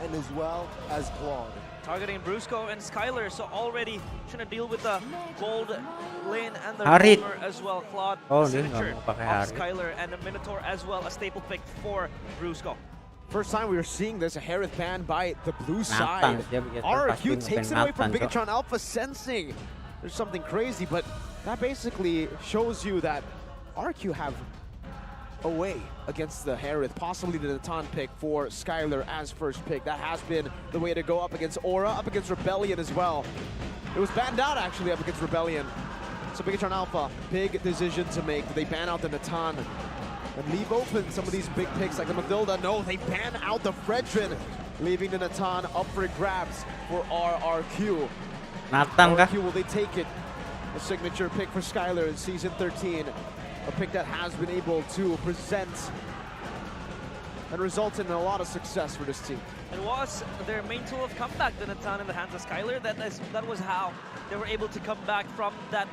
and as well as Claude. Targeting Brusco and SKYLAR, so already trying to deal with the gold lane and the Harit. roamer as well. Claude, signature of SKYLAR, and the Minotaur as well, a staple pick for Brusco. First time we were seeing this, a Harith ban by the blue side. RRQ takes it away from Bigatron Alpha, sensing there's something crazy, but that basically shows you that RRQ have a way against the Harith, possibly the Natan pick for SKYLAR as first pick. That has been the way to go up against Aura, up against Rebellion as well. It was banned out actually up against Rebellion. So Bigatron Alpha, big decision to make. Do they ban out the Natan and leave open some of these big picks like the Mathilda? No, they ban out the Fredrin, leaving the Natan up for grabs for RRQ. RRQ, will they take it? A signature pick for SKYLAR in Season 13. A pick that has been able to present and result in a lot of success for this team. It was their main tool of comeback, the Natan in the hands of SKYLAR. That was how they were able to come back from that,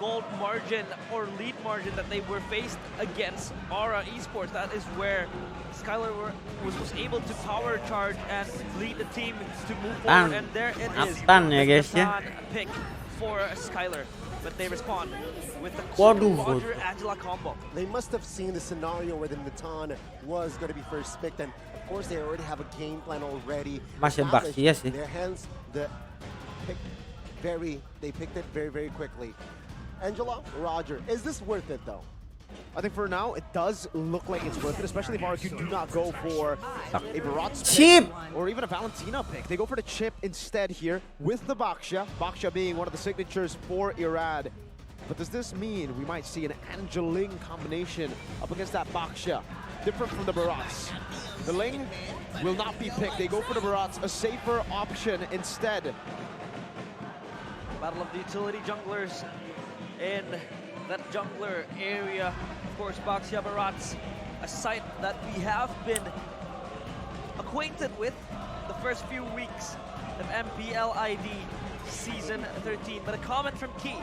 gold margin or lead margin that they were faced against Aura Esports. That is where SKYLAR was able to power charge and lead the team to move forward. And there it is, the Natan pick for SKYLAR. But they respond with the Roger Angela combo. They must have seen the scenario where the Natan was going to be first picked, and of course they already have a game plan already. Their hands, they picked it very, very quickly. Angela, Roger, is this worth it though? I think for now, it does look like it's worth it, especially if RRQ do not go for a Barat's chip or even a Valentina pick. They go for the chip instead here with the Baksha. Baksha being one of the signatures for Irad. But does this mean we might see an Angeling combination up against that Baksha? Different from the Barats. The Ling will not be picked. They go for the Barats, a safer option instead. Battle of the utility junglers in that jungler area. Of course, Baksha Barats, a site that we have been acquainted with the first few weeks of MPL ID Season 13. But a comment from Key,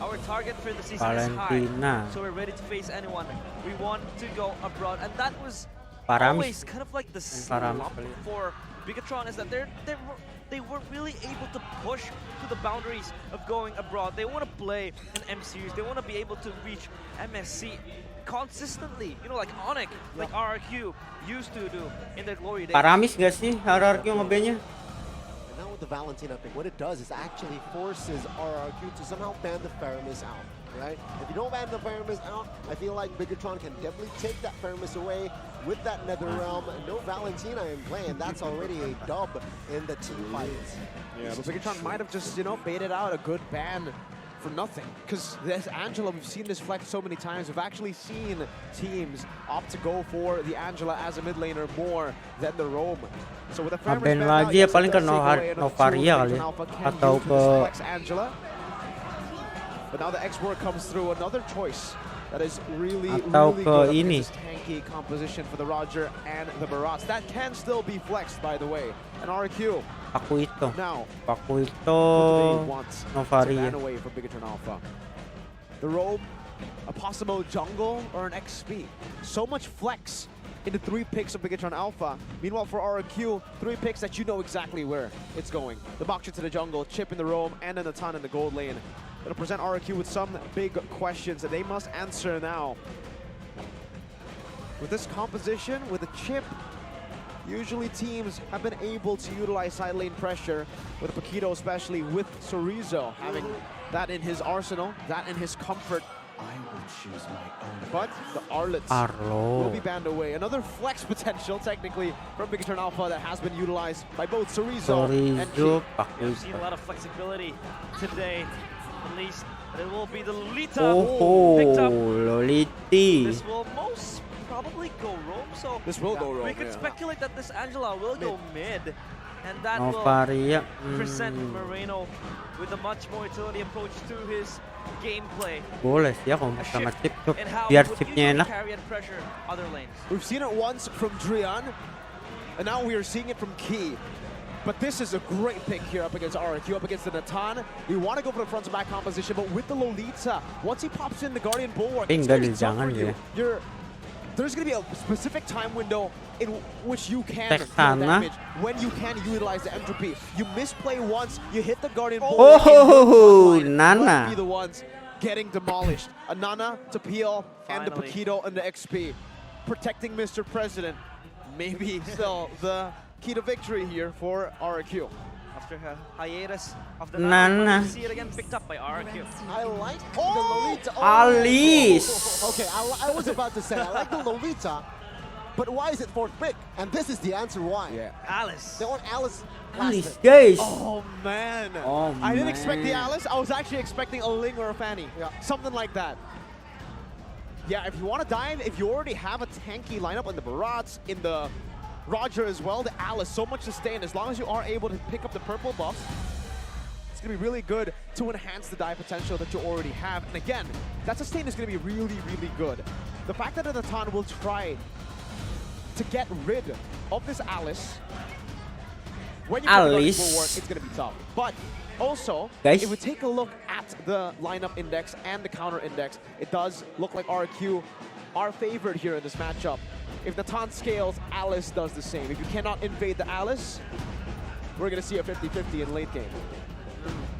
our target for the season is high, so we're ready to face anyone. We want to go abroad, and that was always kind of like the slump for Bigatron, is that they weren't really able to push to the boundaries of going abroad. They want to play an M series. They want to be able to reach MSC consistently, like Onyx, like RRQ used to do in their glory days. Paramis gak sih RRQ nge-ban-nya? And now with the Valentina pick, what it does is actually forces RRQ to somehow ban the Faramis out, right? If you don't ban the Faramis out, I feel like Bigatron can definitely take that Faramis away with that Nether Realm. No Valentina in play, and that's already a dub in the team fights. Yeah, but Bigatron might have just, baited out a good ban for nothing. Because this Angela, we've seen this flex so many times. We've actually seen teams opt to go for the Angela as a mid laner more than the roam. So with a Faramis ban out, lagi ya paling ke Novaria kali atau ke Angela. But now the X-Work comes through, another choice that is really good against this tanky composition for the Roger and the Barats. That can still be flexed, by the way. And RRQ now Novaria away from Bigatron Alpha. The robe, a possible jungle or an XP. So much flex into 3 picks of Bigatron Alpha. Meanwhile for RRQ, 3 picks that you know exactly where it's going. The Baksha to the jungle, Chip in the roam, and then the Natan in the gold lane. It'll present RRQ with some big questions that they must answer now. With this composition, with a chip, usually teams have been able to utilize side lane pressure, with Paquito especially, with Sorizo having that in his arsenal, that in his comfort. I will choose my own. But the Arlets will be banned away. Another flex potential, technically, from Bigatron Alpha that has been utilized by both Sorizo and Key. We've seen a lot of flexibility today, at least. It will be the Lolita picked up. Loliti. This will most probably go roam, so this will go roam. We can speculate that this Angela will go mid, and that will present Moreno with a much more utility approach to his gameplay. Boleh sih ya kalau sama chip tuh biar chipnya enak. We've seen it once from Drian, and now we are seeing it from Key. But this is a great pick here up against RRQ, up against the Natan. We want to go for the front to back composition, but with the Lolita, once he pops in the Guardian Bulwark, it's going to be tough for you. there's going to be a specific time window in which you can deal Sana. damage, when you can utilize the entropy. You misplay once, you hit the Guardian Bolt, Oh, and Nana. be the ones getting demolished. A Nana to PL and the Finally. Paquito and the XP. Protecting Mr. President. Maybe still the key to victory here for RRQ. After a hiatus of the Nana. night, we see it again picked up by RRQ. I like the Lolita. Alice. Okay, I was about to say, I like the Lolita, but why is it fourth pick? And this is the answer why. Yeah. Alice. They want Alice. Alice, guys. Oh man. Oh, I didn't expect the man. Alice. I was actually expecting a Ling or a Fanny. Yeah. Something like that. Yeah, if you want to dive, if you already have a tanky lineup in the Barats, in the Roger as well, the Alice, so much sustain. As long as you are able to pick up the purple buff, it's going to be really good to enhance the dive potential that you already have. And again, that sustain is going to be really, really good. The fact that Natan will try to get rid of this Alice, when you put the Guardian forward, it's going to be tough. But also, Guys. if we take a look at the lineup index and the counter index, it does look like RRQ are favored here in this matchup. If Natan scales, Alice does the same. If you cannot invade the Alice, we're going to see a 50-50 in late game.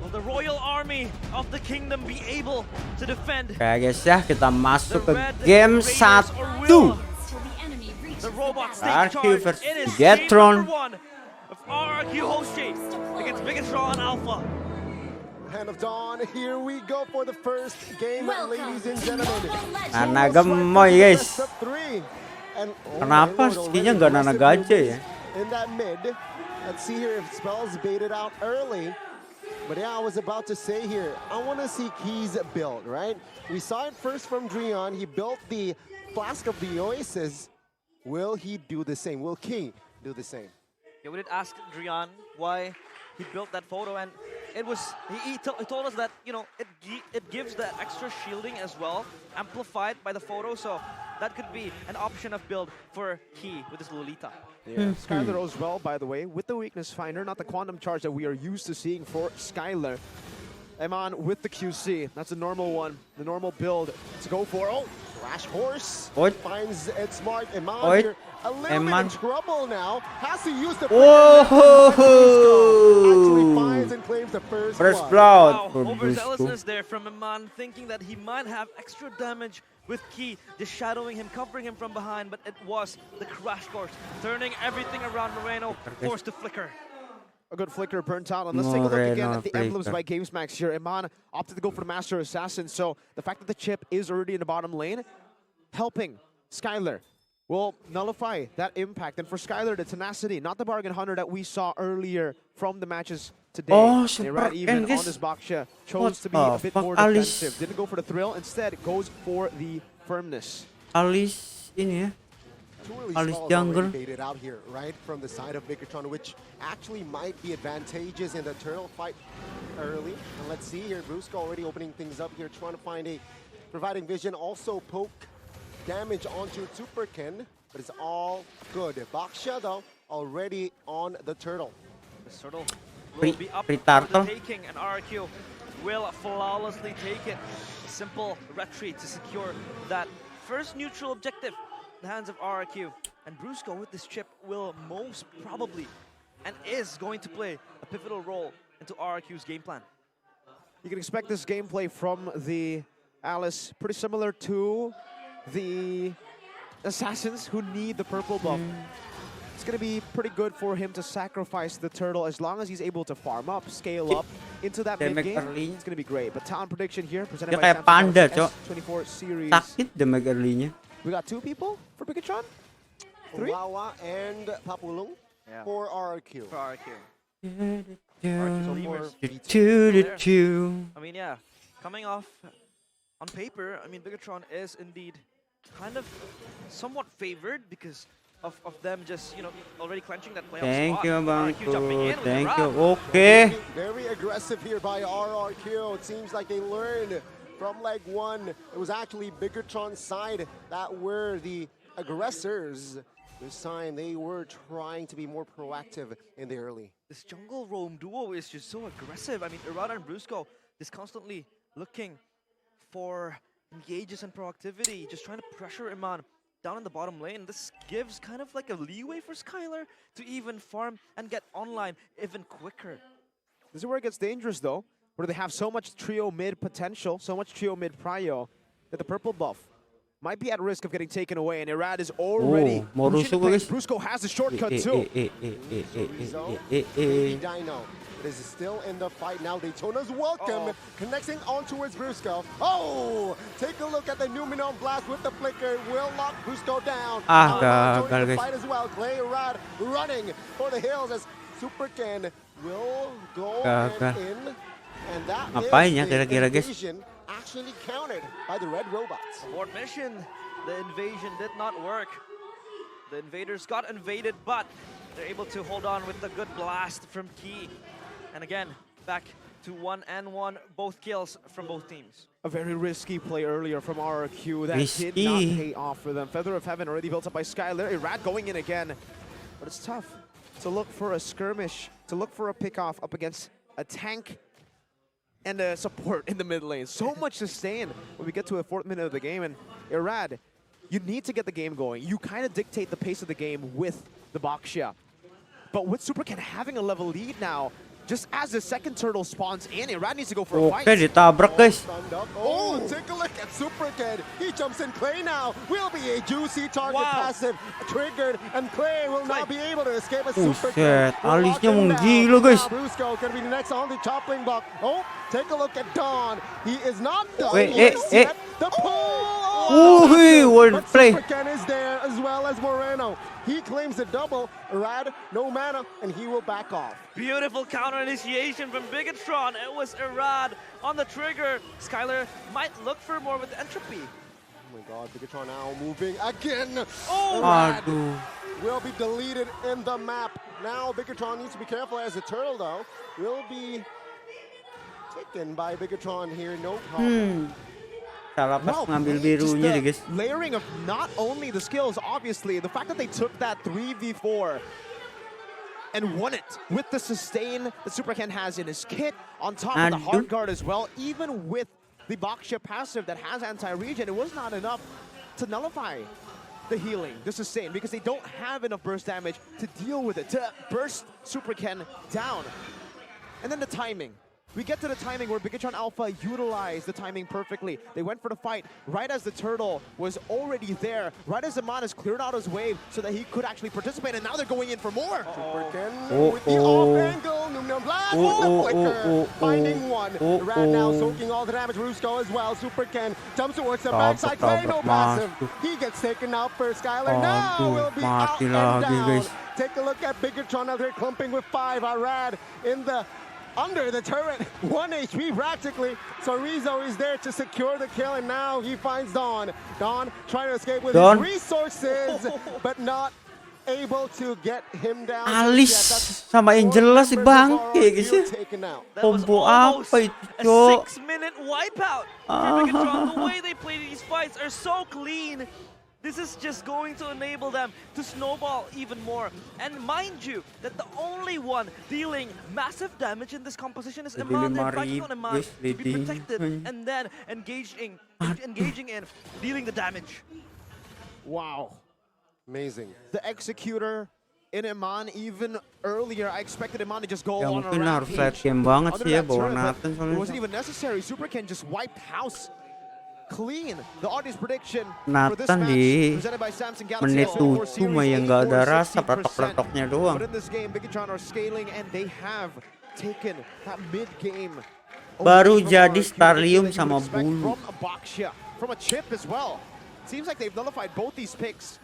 Will the royal army of the kingdom be able to defend Oke guys ya, kita masuk ke the red game raiders, 1. or will Till the enemy reaches the the robots battle. take RRQ charge? versus It is Bigetron. game number 1 of RRQ Hoshi against Bigetron Alpha. Hand of Dawn, here we go for the first game, ladies and gentlemen. Nana gemoy guys. Best of 3. And Kenapa my lord, skill-nya already nggak Nana aggressive gajah ya? movements in that mid. Let's see here if spells baited out early. But yeah, I was about to say here, I want to see Key's build, right? We saw it first from Drion. He built the Flask of the Oasis. Will he do the same? Will Key do the same? Yeah, we did ask Drian why he built that photo, and it was he told us that, you know, it gives that extra shielding as well, amplified by the photo, so that could be an option of build for Key with his Lolita. Yeah. SKYLAR as well, by the way, with the weakness finder, not the quantum charge that we are used to seeing for SKYLAR. EMAN with the QC, that's a normal one, the normal build to go for. Oh, Flash Horse Oit. finds it smart. EMAN Oit. here, a little EMAN. bit in trouble now. Has to use the Oh, actually finds and claims the first first blood. blood for Wow, Brusco. overzealousness there from Iman, thinking that he might have extra damage with Key, just shadowing him, covering him from behind, but it was the crash course, turning everything around Moreno, forced to flicker. A good flicker burnt out. And let's take a look again Moreno at the emblems flicker. by GamesMax here. EMAN opted to go for the Master Assassin, so the fact that the chip is already in the bottom lane, helping SKYLAR will nullify that impact. And for SKYLAR, the tenacity, not the bargain hunter that we saw earlier from the matches today. Oh, They super ran even Engis. on this Baksha, chose What to be a the bit fuck, more Alice? defensive. Didn't go for the thrill, instead goes for the firmness. Alice ini ya. Two early Alice spells Jungle. already baited out here, right? From the side of Bigetron, which actually might be advantageous in the turtle fight early. And let's see here, Brusco already opening things up here, trying to find providing vision, also poke damage onto Superkin, but it's all good. Baksha, though, already on the turtle. The turtle will Free- be up free for the turtle. taking, and RRQ will flawlessly take it. Simple retreat to secure that first neutral objective in the hands of RRQ. And Brusco with this chip will most probably and is going to play a pivotal role into RRQ's game plan. You can expect this gameplay from the Alice pretty similar to the Assassins who need the purple buff. It's going to be pretty good for him to sacrifice the turtle as long as he's able to farm up, scale up into that Damage mid game. early. It's going to be great. But talent prediction here presented Dia by kayak panda, Samsung Cok. S24 series. Sakit damage early-nya. We got 2 people for Bigetron. 3. Wawa and Papulung Yeah. for RRQ. For RRQ. I mean, yeah, coming off on paper, I mean, Bigetron is indeed kind of somewhat favored because of them just, you know, already clenching that playoff Thank spot. you, RRQ jumping in Bangku. with Thank the you. round. Oke. Very aggressive here by RRQ. It seems like they learned from leg 1. It was actually Bigetron's side that were the aggressors. This time they were trying to be more proactive in the early. This jungle roam duo is just so aggressive. I mean, Irada and Brusco is constantly looking for engages and proactivity, just trying to pressure Iman down in the bottom lane. This gives kind of like a leeway for SKYLAR to even farm and get online even quicker. This is where it gets dangerous though, where they have so much trio mid potential, so much trio mid prio, that the purple buff might be at risk of getting taken away, and Irad is already pushing the pace. Brusco has a shortcut too. Dino is still in the fight now. Daytona's Welcome connecting on towards Brusco. Oh, take a look at the Numenon blast with the flicker. Will lock Brusco down. Gagal the guys. fight as well. Clay Irad running for the hills as Superken will go in, and that Ngapain ya is kira-kira, the guys? invasion actually countered by the red robots. Abort mission. The invasion did not work. The invaders got invaded, but they're able to hold on with the good blast from Key. And again, back to 1-1, both kills from both teams. A very risky play earlier from RRQ that did not pay off for them. Feather of Heaven already built up by SKYLAR. Irad going in again, but it's tough to look for a skirmish, to look for a pick-off up against a tank and a support in the mid lane. So much sustain when we get to a 4th minute of the game, and Irad, you need to get the game going. You kind of dictate the pace of the game with the Baxia. But with Superken having a level lead now, just as the second turtle spawns in, Irad needs to go for a fight. Oke, ditabrak guys. Oh, take a look at Superkid. He jumps in. Clay now will be a juicy target passive triggered, and Clay will not be able to escape a Superkid. Alisnya menggila guys. Brusco can be the next on the chopping block. Oh, take a look at Dawn. He is not done. The pull. Word play. Superken is there as well as Moreno. He claims a double. Irad, no mana, and he will back off. Beautiful counter initiation from Bigatron. It was Irad on the trigger. SKYLAR might look for more with entropy. Oh my god, Bigatron now moving again. Aduh. Will be deleted in the map. Now Bigatron needs to be careful as the turtle though will be taken by Bigatron here, no problem. Salah pas ngambil birunya deh guys. Layering of not only the skills, obviously, the fact that they took that 3v4 and won it with the sustain that Superken has in his kit, on top of the hard guard as well, even with the Baxia passive that has anti-regen, it was not enough to nullify the healing, the sustain, because they don't have enough burst damage to deal with it, to burst Superken down. And then the timing. We get to the timing where Bigatron Alpha utilized the timing perfectly. They went for the fight right as the turtle was already there, right as EMAN has cleared out his wave so that he could actually participate, and now they're going in for more. Superken with the off angle, Numenon blast, flicker, finding one. Irad now soaking all the damage, Brusco as well. Superken jumps towards the backside, Clay, no passive. He gets taken out for SKYLAR, now will be out and down. Take a look at Bigatron out there clumping with 5. Irad in the under the turret, 1 HP practically. So Rizzo is there to secure the kill, and now he finds Dawn. Dawn trying to escape with his resources, but not able to get him down. Alis sama Angela si bangke guys ya. Combo apa itu, Cok? A 6-minute wipeout for Bigatron. The way they play these fights are so clean. This is just going to enable them to snowball even more. And mind you, that the only one dealing massive damage in this composition is EMAN. They're fighting on EMAN to be protected and then engaging in dealing the damage. Wow. Amazing. The Executor in EMAN, even earlier, I expected EMAN to just go on a mungkin harus late rampage. game banget sih ya bawa It Nathan soalnya. wasn't even necessary. Superken just wiped house clean. The audience prediction for this Nathan match di presented by Samsung Galaxy menit S4 7 mah yang nggak ada rasa 84, 60%. peletok-peletoknya doang. But in this game, Bigatron are scaling and they have taken that mid-game. Baru jadi Starlium sama Bulu. From a Baxia, from a chip as well. Seems like they've nullified both these picks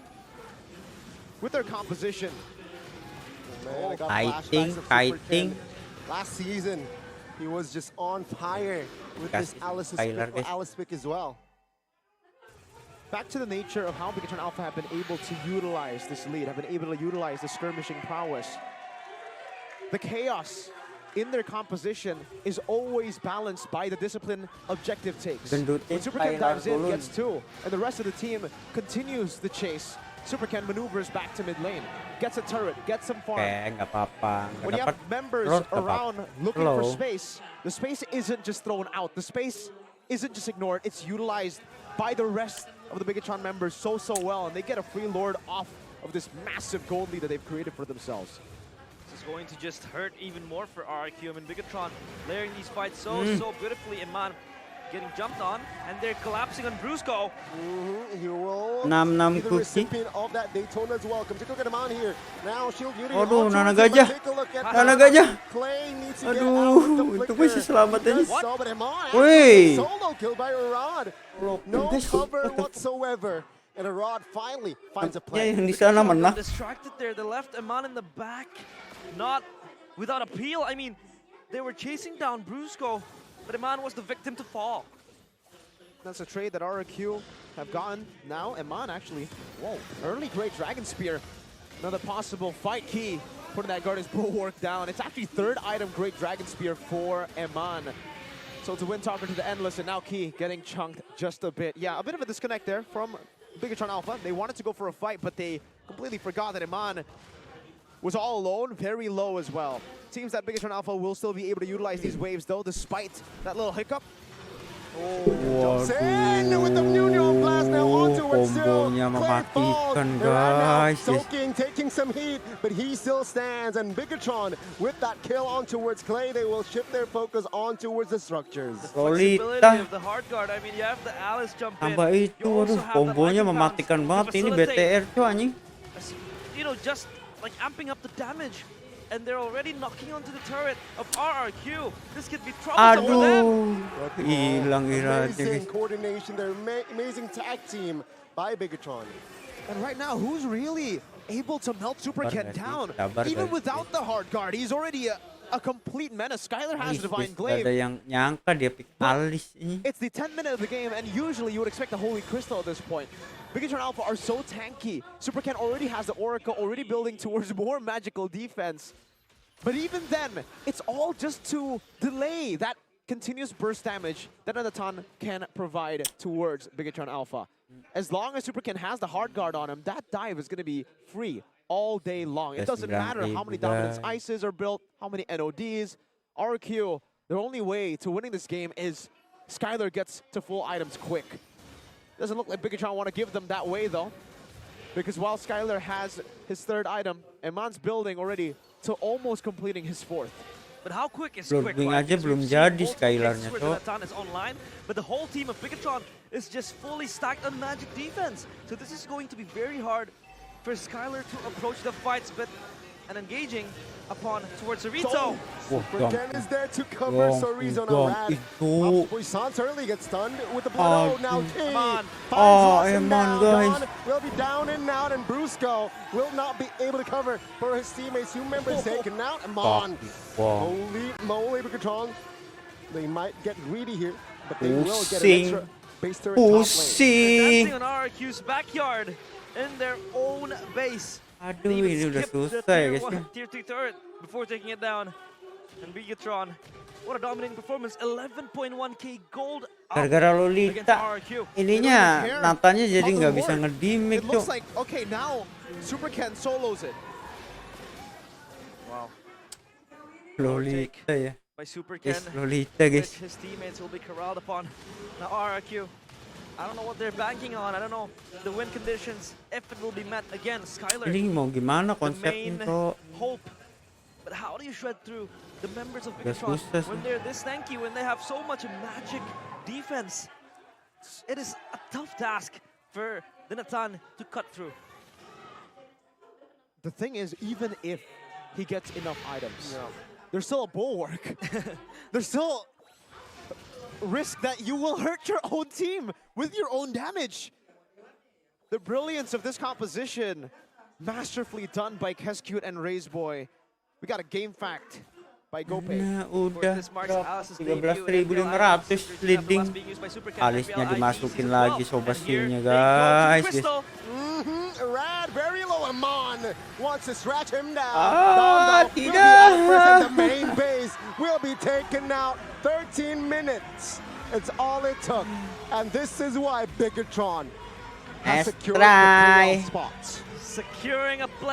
with their composition. Kiting. Last season, he was just on fire with this Alice pick as well. Back to the nature of how Bigatron Alpha have been able to utilize this lead, have been able to utilize the skirmishing prowess. The chaos in their composition is always balanced by the discipline objective takes. When Superken dives in, gets 2, and the rest of the team continues the chase. Superken maneuvers back to mid lane, gets a turret, gets some farm. Nggak apa-apa. When you have members around looking for space, the space isn't just thrown out. The space isn't just ignored. It's utilized by the rest of the Bigatron members so well, and they get a free Lord off of this massive gold lead that they've created for themselves. This is going to just hurt even more for RRQ. I mean, Bigatron layering these fights so beautifully. EMAN getting jumped on, and they're collapsing on Brusco. He will Nam be the cookie. recipient of that Daytona's welcome. Take a look at him on here. Now Shield Beauty. Aduh, onto nana it, but gajah. take a look at Nana that. gajah. Clay needs to get out with the Aduh, itu gue flicker. sih selamat He aja. does so, but Eman Wey. solo kill by Rod. No cover whatsoever. And Rod finally finds a Ya play. yang di sana Bigatron menang. got distracted there. They left EMAN in the back, not without appeal. I mean, they were chasing down Brusco, but EMAN was the victim to fall. That's a trade that RRQ have gotten. Now EMAN actually, whoa, early great Dragon Spear. Another possible fight key, putting that Guardian's Bulwark down. It's actually third item great Dragon Spear for EMAN. So it's a Wind Talker to the Endless, and now Key getting chunked just a bit. Yeah, a bit of a disconnect there from Bigatron Alpha. They wanted to go for a fight, but they completely forgot that EMAN was all alone, very low as well. Seems that Bigatron Alpha will still be able to utilize these waves though, despite that little hiccup. Jumps in with the new neon blast now onto it still. Kombonya Clay falls. mematikan, Iran now guys. soaking, taking some heat, but he still stands. And Bigatron with that kill on towards Clay, they will shift their focus on towards the structures. Flexibility Lolita. of the hard guard. I mean, you have the Alice jump in. Tambah itu, You also aduh, have that kombonya lightning pounce mematikan to banget. Ini facilitate, BTR cuy anjing. you know, just like amping up the damage. And they're already knocking onto the turret of RRQ. This could be troublesome for them. Aduh, hilang iratnya Amazing guys. coordination there, amazing tag team by Bigatron. And right now, who's really able to melt Super Ken down? Sabar, Even guys. without the hard guard, he's already a complete menace. SKYLAR has Divine Gak ada Glaive. yang nyangka dia pick Alice ini. It's the 10th minute of the game, and usually you would expect the Holy Crystal at this point. Bigatron Alpha are so tanky. Super Ken already has the Oracle, already building towards more magical defense. But even then, it's all just to delay that continuous burst damage that Anatan can provide towards Bigatron Alpha. As long as Super Ken has the hard guard on him, that dive is going to be free all day long. It doesn't matter how many dominance ices are built, how many NODs. RRQ, their only way to winning this game is SKYLAR gets to full items quick. Doesn't look like Bigatron want to give them that way though, because while SKYLAR has his third item, EMAN's building already to almost completing his fourth. But how quick is Lord quick? Wing Right? aja Because belum we've seen jadi multiple SKYLAR-nya, cases where Cok. Jonathan is online, but the whole team of Bigatron is just fully stacked on magic defense. So this is going to be very hard for SKYLAR to approach the fights, but and engaging upon towards Sorito. Wah, Super Ken is there to cover Sorizo now. Rad. itu. Sans early gets stunned with the blow. Now King EMAN. finds EMAN, down. guys. Don will be down and out, and Brusco will not be able to cover for his teammates. Two members taken out. EMAN. Wow. Holy moly, Bigatron. They might get greedy here, but they will get an Pusing. extra base turret top lane. Pusing. Dancing on RRQ's backyard in their own base. Aduh, They even ini udah skipped the susah ya tier guys. one- Tier 3 turret before taking it down. And Bigatron, what a dominating performance. 11.1k gold up Gara-gara against Lolita. RRQ. Ininya, care Natanya jadi how nggak they bisa work. ngedimik It tuh. looks like, okay, now Super Ken solos it. Wow. Lolita ya. By Super Ken. Guys, Lolita guys. His teammates will be corralled upon. Now RRQ, I don't know what they're banking on. I don't know the win conditions, if it will be met again. SKYLAR, Ini mau gimana the konsepnya main tuh? hope. But how do you shred through the members of Gak Bigatron susah sih. when they're this tanky, when they have so much magic defense? It is a tough task for the Nathan to cut through. The thing is, even if he gets enough items, there's still a bulwark. There's still risk that you will hurt your own team with your own damage. The brilliance of this composition, masterfully done by Keskute and Raiseboy. We got a game fact by GoPay. Nah, Of course, udah this marks drop Alice's debut in 13.500 MPL leading. being used by Super Ken, Alisnya MPL dimasukin IGCs as lagi well. sobat And here skillnya they go to guys. Crystal. Rad very low. EMAN wants to scratch him down. Ah, Don will be tidak. out first, and the main base will be taken out. 13 minutes. It's all it took. And this is why Bigatron has secured the S13. playoff spots. Securing a play.